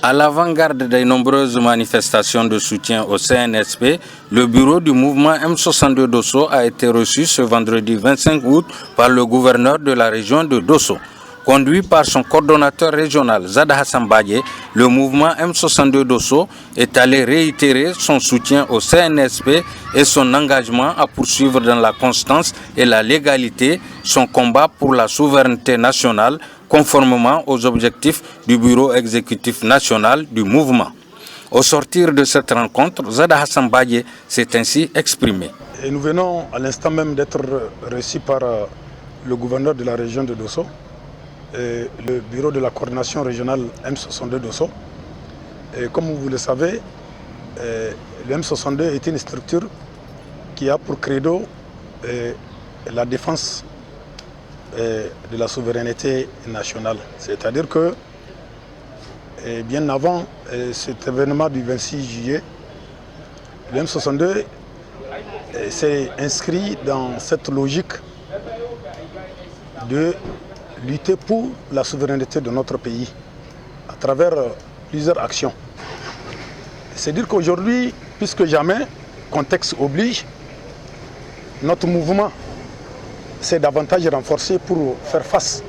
À l'avant-garde des nombreuses manifestations de soutien au CNSP, le bureau du mouvement M62 Dosso a été reçu ce vendredi 25 août par le gouverneur de la région de Dosso. Conduit par son coordonnateur régional Zada Hassan Badje, le mouvement M62 Dosso est allé réitérer son soutien au CNSP et son engagement à poursuivre dans la constance et la légalité son combat pour la souveraineté nationale conformément aux objectifs du bureau exécutif national du mouvement. Au sortir de cette rencontre, Zada Hassan Badje s'est ainsi exprimé. Et nous venons à l'instant même d'être reçus par le gouverneur de la région de Dosso, et le bureau de la coordination régionale M62 Dosso. Et comme vous le savez, le M62 est une structure qui a pour credo la défense de la souveraineté nationale. C'est-à-dire que bien avant cet événement du 26 juillet, le M62 s'est inscrit dans cette logique de lutter pour la souveraineté de notre pays à travers plusieurs actions. C'est dire qu'aujourd'hui, plus que jamais, contexte oblige, notre mouvement s'est davantage renforcé pour faire face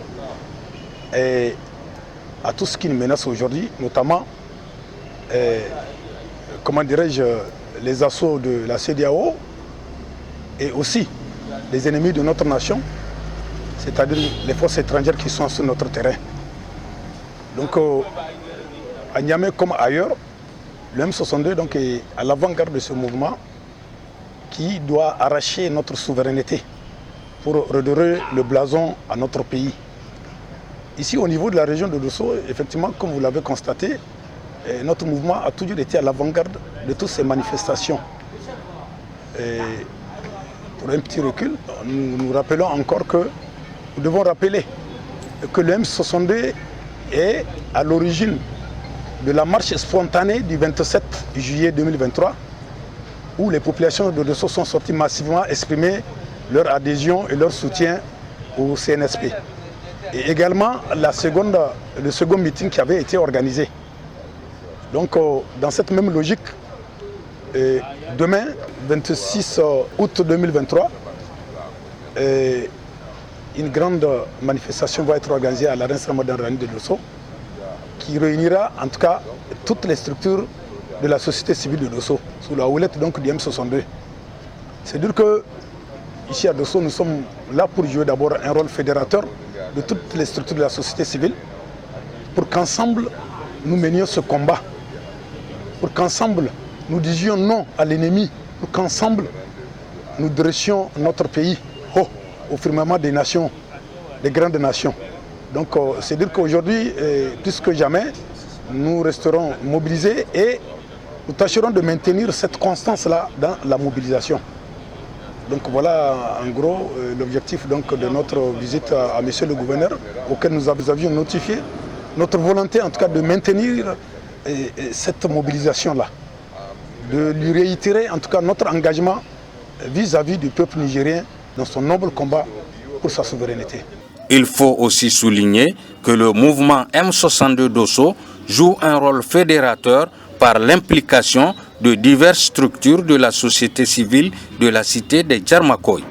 à tout ce qui nous menace aujourd'hui, notamment, comment dirais-je, les assauts de la CEDEAO et aussi les ennemis de notre nation, c'est-à-dire les forces étrangères qui sont sur notre terrain. Donc, à Niamey comme ailleurs, le M62 donc, est à l'avant-garde de ce mouvement qui doit arracher notre souveraineté pour redorer le blason à notre pays. Ici, au niveau de la région de Dosso, effectivement, comme vous l'avez constaté, notre mouvement a toujours été à l'avant-garde de toutes ces manifestations. Et pour un petit recul, nous rappelons encore que nous devons rappeler que le M62 est à l'origine de la marche spontanée du 27 juillet 2023 où les populations de Dosso sont sorties massivement exprimer leur adhésion et leur soutien au CNSP. Et également le second meeting qui avait été organisé. Donc dans cette même logique, demain, 26 août 2023, une grande manifestation va être organisée à l'Arène Ramadan Rani de Dosso qui réunira en tout cas toutes les structures de la société civile de Dosso sous la houlette donc du M62. C'est dire que ici à Dosso, nous sommes là pour jouer d'abord un rôle fédérateur de toutes les structures de la société civile pour qu'ensemble nous menions ce combat, pour qu'ensemble nous disions non à l'ennemi, pour qu'ensemble nous dressions notre pays haut au firmament des nations, des grandes nations. Donc c'est dire qu'aujourd'hui, plus que jamais, nous resterons mobilisés et nous tâcherons de maintenir cette constance-là dans la mobilisation. Donc voilà en gros l'objectif de notre visite à monsieur le gouverneur, auquel nous avions notifié notre volonté en tout cas de maintenir cette mobilisation-là, de lui réitérer en tout cas notre engagement vis-à-vis du peuple nigérien dans son noble combat pour sa souveraineté. Il faut aussi souligner que le mouvement M62 Dosso joue un rôle fédérateur par l'implication de diverses structures de la société civile de la cité de Djarmakoy.